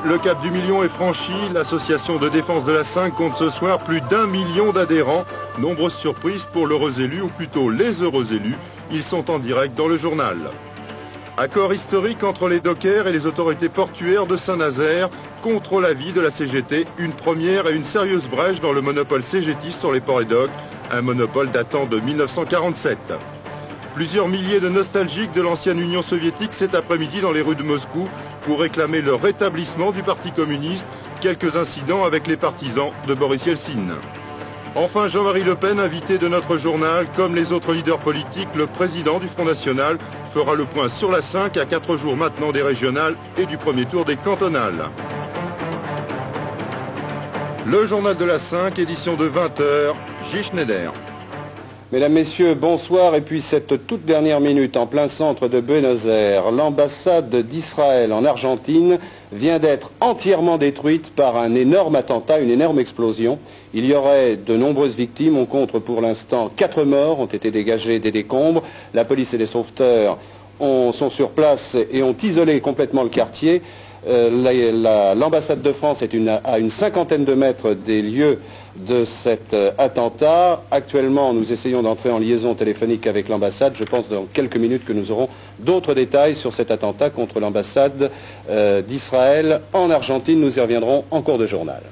le cap du million est franchi. L'association de défense de la 5 compte ce soir plus d'1 million d'adhérents. Nombreuses surprises pour l'heureux élu, ou plutôt les heureux élus. Ils sont en direct dans le journal. Accord historique entre les dockers et les autorités portuaires de Saint-Nazaire contre l'avis de la CGT. Une première et une sérieuse brèche dans le monopole CGT sur les ports et docks. Un monopole datant de 1947. Plusieurs milliers de nostalgiques de l'ancienne Union soviétique cet après-midi dans les rues de Moscou pour réclamer le rétablissement du Parti communiste. Quelques incidents avec les partisans de Boris Yeltsin. Enfin, Jean-Marie Le Pen, invité de notre journal, comme les autres leaders politiques, le président du Front National fera le point sur la 5 à 4 jours maintenant des régionales et du premier tour des cantonales. Le journal de la 5, édition de 20h, J. Schneider. Mesdames, Messieurs, bonsoir. Et puis cette toute dernière minute en plein centre de Buenos Aires, l'ambassade d'Israël en Argentine vient d'être entièrement détruite par un énorme attentat, une énorme explosion. Il y aurait de nombreuses victimes. On compte pour l'instant 4 morts, ont été dégagés des décombres. La police et les sauveteurs sont sur place et ont isolé complètement le quartier. L'ambassade de France est à une cinquantaine de mètres des lieux de cet attentat. Actuellement, nous essayons d'entrer en liaison téléphonique avec l'ambassade. Je pense dans quelques minutes que nous aurons d'autres détails sur cet attentat contre l'ambassade d'Israël en Argentine. Nous y reviendrons en cours de journal.